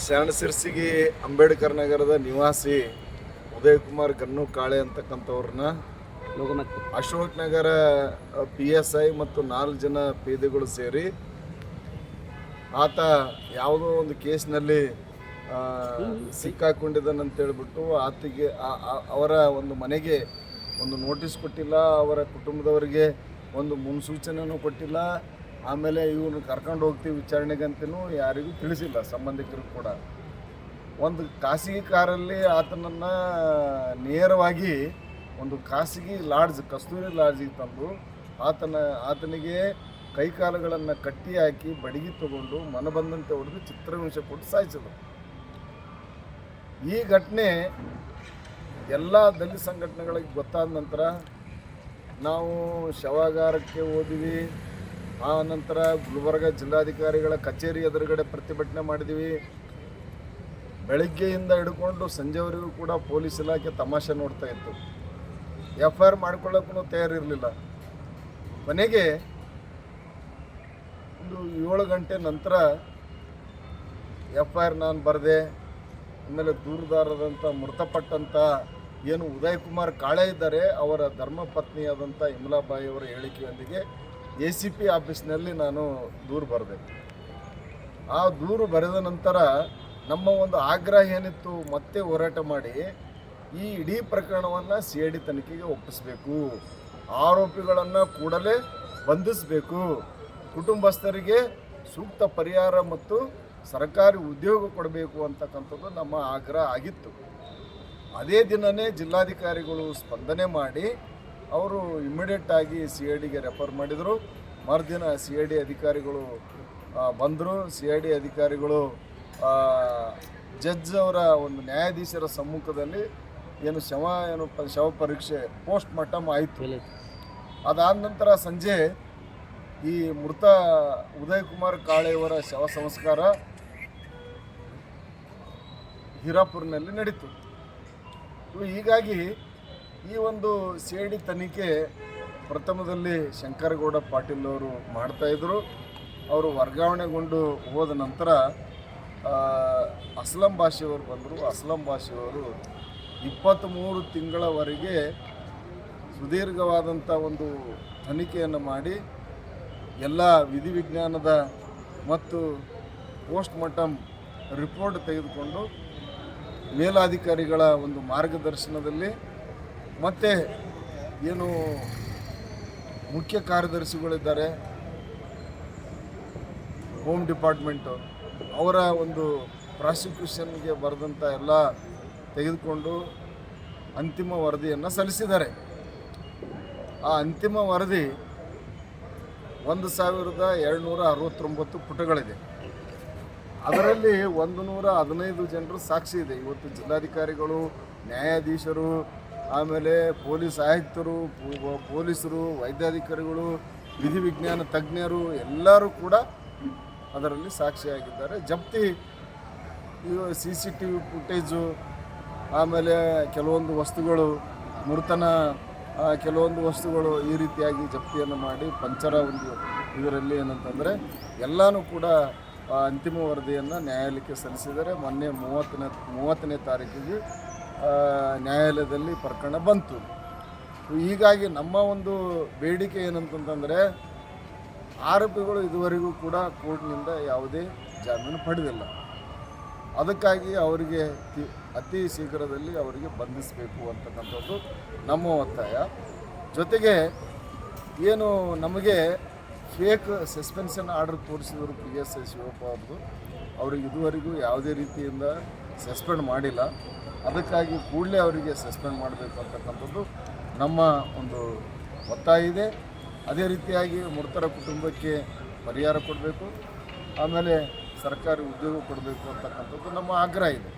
ಶರಣಸಿರ್ಸಿಗಿ ಅಂಬೇಡ್ಕರ್ ನಗರದ ನಿವಾಸಿ Uday Kumar gun Kale ಅಂತಕ್ಕಂಥವ್ರನ್ನ Ashok Nagar PSI ಮತ್ತು 4 ಜನ ಪೇದೆಗಳು ಸೇರಿ ಆತ ಯಾವುದೋ ಒಂದು ಕೇಸ್ನಲ್ಲಿ ಸಿಕ್ಕಾಕೊಂಡಿದ್ದಾನಂತೇಳ್ಬಿಟ್ಟು ಆತಗೆ ಅವರ ಒಂದು ಮನೆಗೆ ಒಂದು ನೋಟಿಸ್ ಕೊಟ್ಟಿಲ್ಲ, ಅವರ ಕುಟುಂಬದವರಿಗೆ ಒಂದು ಮುನ್ಸೂಚನೆಯೂ ಕೊಟ್ಟಿಲ್ಲ. ಆಮೇಲೆ ಇವ್ರನ್ನ ಕರ್ಕೊಂಡು ಹೋಗ್ತೀವಿ ವಿಚಾರಣೆಗೆ ಅಂತಲೂ ಯಾರಿಗೂ ತಿಳಿಸಿಲ್ಲ, ಸಂಬಂಧಿಕರು ಕೂಡ. ಒಂದು ಖಾಸಗಿ ಕಾರಲ್ಲಿ ಆತನನ್ನು ನೇರವಾಗಿ ಒಂದು ಖಾಸಗಿ ಲಾಡ್ಜ್, ಕಸ್ತೂರಿ ಲಾಡ್ಜಿಗೆ ತಂದು ಆತನಿಗೆ ಕೈಕಾಲುಗಳನ್ನು ಕಟ್ಟಿ ಹಾಕಿ ಬಡಗಿ ತಗೊಂಡು ಮನಬಂದಂತೆ ಹೊಡೆದು ಚಿತ್ರಹಿಂಸೆ ಕೊಟ್ಟು ಸಾಯಿಸಿದರು. ಈ ಘಟನೆ ಎಲ್ಲ ದಲಿತ ಸಂಘಟನೆಗಳಿಗೆ ಗೊತ್ತಾದ ನಂತರ ನಾವು ಶವಾಗಾರಕ್ಕೆ ಹೋದ್ವಿ. ಆ ನಂತರ ಗುಲ್ಬರ್ಗ ಜಿಲ್ಲಾಧಿಕಾರಿಗಳ ಕಚೇರಿ ಎದುರುಗಡೆ ಪ್ರತಿಭಟನೆ ಮಾಡಿದ್ವಿ. ಬೆಳಗ್ಗೆಯಿಂದ ಹಿಡ್ಕೊಂಡು ಸಂಜೆವರೆಗೂ ಕೂಡ ಪೊಲೀಸ್ ಇಲಾಖೆ ತಮಾಷೆ ನೋಡ್ತಾ ಇತ್ತು. FIR ಮಾಡ್ಕೊಳ್ಳೋಕ್ಕೂ ತಯಾರಿರಲಿಲ್ಲ. ಕೊನೆಗೆ ಒಂದು 7 ಗಂಟೆ ನಂತರ FIR ನಾನು ಬರೆದೆ. ಆಮೇಲೆ ದೂರದಾರದಂಥ ಮೃತಪಟ್ಟಂಥ ಏನು ಉದಯ್ ಕುಮಾರ್ ಕಾಳೆ ಇದ್ದಾರೆ, ಅವರ ಧರ್ಮಪತ್ನಿಯಾದಂಥ ಇಮ್ಲಾಬಾಯಿ ಅವರ ಹೇಳಿಕೆಯೊಂದಿಗೆ ACP ಆಫೀಸ್ನಲ್ಲಿ ನಾನು ದೂರು ಬರೆದೆ. ಆ ದೂರು ಬರೆದ ನಂತರ ನಮ್ಮ ಒಂದು ಆಗ್ರಹ ಏನಿತ್ತು, ಮತ್ತೆ ಹೋರಾಟ ಮಾಡಿ ಈ ಇಡೀ ಪ್ರಕರಣವನ್ನು CID ತನಿಖೆಗೆ ಒಪ್ಪಿಸಬೇಕು, ಆರೋಪಿಗಳನ್ನು ಕೂಡಲೇ ಬಂಧಿಸಬೇಕು, ಕುಟುಂಬಸ್ಥರಿಗೆ ಸೂಕ್ತ ಪರಿಹಾರ ಮತ್ತು ಸರ್ಕಾರಿ ಉದ್ಯೋಗ ಕೊಡಬೇಕು ಅಂತಕ್ಕಂಥದ್ದು ನಮ್ಮ ಆಗ್ರಹ ಆಗಿತ್ತು. ಅದೇ ದಿನವೇ ಜಿಲ್ಲಾಧಿಕಾರಿಗಳು ಸ್ಪಂದನೆ ಮಾಡಿ ಅವರು ಇಮಿಡಿಯೇಟಾಗಿ CIDಗೆ ರೆಫರ್ ಮಾಡಿದರು. ಮರುದಿನ CID ಅಧಿಕಾರಿಗಳು ಬಂದರು. CID ಅಧಿಕಾರಿಗಳು ಜಡ್ಜ್ ಅವರ ಒಂದು ನ್ಯಾಯಾಧೀಶರ ಸಮ್ಮುಖದಲ್ಲಿ ಶವ ಪರೀಕ್ಷೆ ಪೋಸ್ಟ್ ಮಾರ್ಟಮ್ ಆಯಿತು. ಅದಾದ ನಂತರ ಸಂಜೆ ಈ ಮೃತ ಉದಯ್ ಕುಮಾರ್ ಕಾಳೆಯವರ ಶವ ಸಂಸ್ಕಾರ ಹಿರಾಪುರ್ನಲ್ಲಿ ನಡೀತು. ಹೀಗಾಗಿ ಈ ಒಂದು CID ತನಿಖೆ ಪ್ರಥಮದಲ್ಲಿ ಶಂಕರಗೌಡ ಪಾಟೀಲ್ ಅವರು ಮಾಡ್ತಾಯಿದ್ರು. ಅವರು ವರ್ಗಾವಣೆಗೊಂಡು ಹೋದ ನಂತರ ಅಸ್ಲಂ ಭಾಷೆಯವರು ಬಂದರು. ಅಸ್ಲಂ ಭಾಷೆಯವರು 23 ತಿಂಗಳವರೆಗೆ ಸುದೀರ್ಘವಾದಂಥ ಒಂದು ತನಿಖೆಯನ್ನು ಮಾಡಿ ಎಲ್ಲ ವಿಧಿವಿಜ್ಞಾನದ ಮತ್ತು ಪೋಸ್ಟ್ ಮಾರ್ಟಮ್ ರಿಪೋರ್ಟ್ ತೆಗೆದುಕೊಂಡು ಮೇಲಾಧಿಕಾರಿಗಳ ಒಂದು ಮಾರ್ಗದರ್ಶನದಲ್ಲಿ ಮತ್ತು ಏನು ಮುಖ್ಯ ಕಾರ್ಯದರ್ಶಿಗಳಿದ್ದಾರೆ ಹೋಮ್ ಡಿಪಾರ್ಟ್ಮೆಂಟು, ಅವರ ಒಂದು ಪ್ರಾಸಿಕ್ಯೂಷನ್ಗೆ ಬರೆದಂಥ ಎಲ್ಲ ತೆಗೆದುಕೊಂಡು ಅಂತಿಮ ವರದಿಯನ್ನು ಸಲ್ಲಿಸಿದ್ದಾರೆ. ಆ ಅಂತಿಮ ವರದಿ 1269 ಪುಟಗಳಿದೆ. ಅದರಲ್ಲಿ 115 ಜನರು ಸಾಕ್ಷಿ ಇದೆ. ಇವತ್ತು ಜಿಲ್ಲಾಧಿಕಾರಿಗಳು, ನ್ಯಾಯಾಧೀಶರು, ಆಮೇಲೆ ಪೊಲೀಸ್ ಆಯುಕ್ತರು, ಪೊಲೀಸರು, ವೈದ್ಯಾಧಿಕಾರಿಗಳು, ವಿಧಿವಿಜ್ಞಾನ ತಜ್ಞರು ಎಲ್ಲರೂ ಕೂಡ ಅದರಲ್ಲಿ ಸಾಕ್ಷಿಯಾಗಿದ್ದಾರೆ. ಜಪ್ತಿ CCTV ಫುಟೇಜು, ಆಮೇಲೆ ಕೆಲವೊಂದು ವಸ್ತುಗಳು, ಮೃತನ ಕೆಲವೊಂದು ವಸ್ತುಗಳು ಈ ರೀತಿಯಾಗಿ ಜಪ್ತಿಯನ್ನು ಮಾಡಿ ಪಂಚರ ಒಂದು ಇದರಲ್ಲಿ ಏನಂತಂದರೆ ಎಲ್ಲನೂ ಕೂಡ ಅಂತಿಮ ವರದಿಯನ್ನು ನ್ಯಾಯಾಲಯಕ್ಕೆ ಸಲ್ಲಿಸಿದ್ದಾರೆ. ಮೊನ್ನೆ 30ನೇ ತಾರೀಕಿಗೆ ನ್ಯಾಯಾಲಯದಲ್ಲಿ ಪ್ರಕರಣ ಬಂತು. ಹೀಗಾಗಿ ನಮ್ಮ ಒಂದು ಬೇಡಿಕೆ ಏನಂತಂದರೆ ಆರೋಪಿಗಳು ಇದುವರೆಗೂ ಕೂಡ ಕೋರ್ಟ್ನಿಂದ ಯಾವುದೇ ಜಾಮೀನು ಪಡೆದಿಲ್ಲ. ಅದಕ್ಕಾಗಿ ಅವರಿಗೆ ಅತಿ ಶೀಘ್ರದಲ್ಲಿ ಅವರಿಗೆ ಬಂಧಿಸಬೇಕು ಅಂತಕ್ಕಂಥದ್ದು ನಮ್ಮ ಒತ್ತಾಯ. ಜೊತೆಗೆ ಏನು ನಮಗೆ ಫೇಕ್ ಸಸ್ಪೆನ್ಷನ್ ಆರ್ಡರ್ ತೋರಿಸಿದರು PSI ಶಿವಪ್ಪ ಅವ್ರದ್ದು, ಅವ್ರಿಗೆ ಇದುವರೆಗೂ ಯಾವುದೇ ರೀತಿಯಿಂದ ಸಸ್ಪೆಂಡ್ ಮಾಡಿಲ್ಲ. ಅದಕ್ಕಾಗಿ ಕೂಡಲೇ ಅವರಿಗೆ ಸಸ್ಪೆಂಡ್ ಮಾಡಬೇಕು ಅಂತಕ್ಕಂಥದ್ದು ನಮ್ಮ ಒಂದು ಒತ್ತಾಯ ಇದೆ. ಅದೇ ರೀತಿಯಾಗಿ ಮೃತರ ಕುಟುಂಬಕ್ಕೆ ಪರಿಹಾರ ಕೊಡಬೇಕು, ಆಮೇಲೆ ಸರ್ಕಾರಿ ಉದ್ಯೋಗ ಕೊಡಬೇಕು ಅಂತಕ್ಕಂಥದ್ದು ನಮ್ಮ ಆಗ್ರಹ ಇದೆ.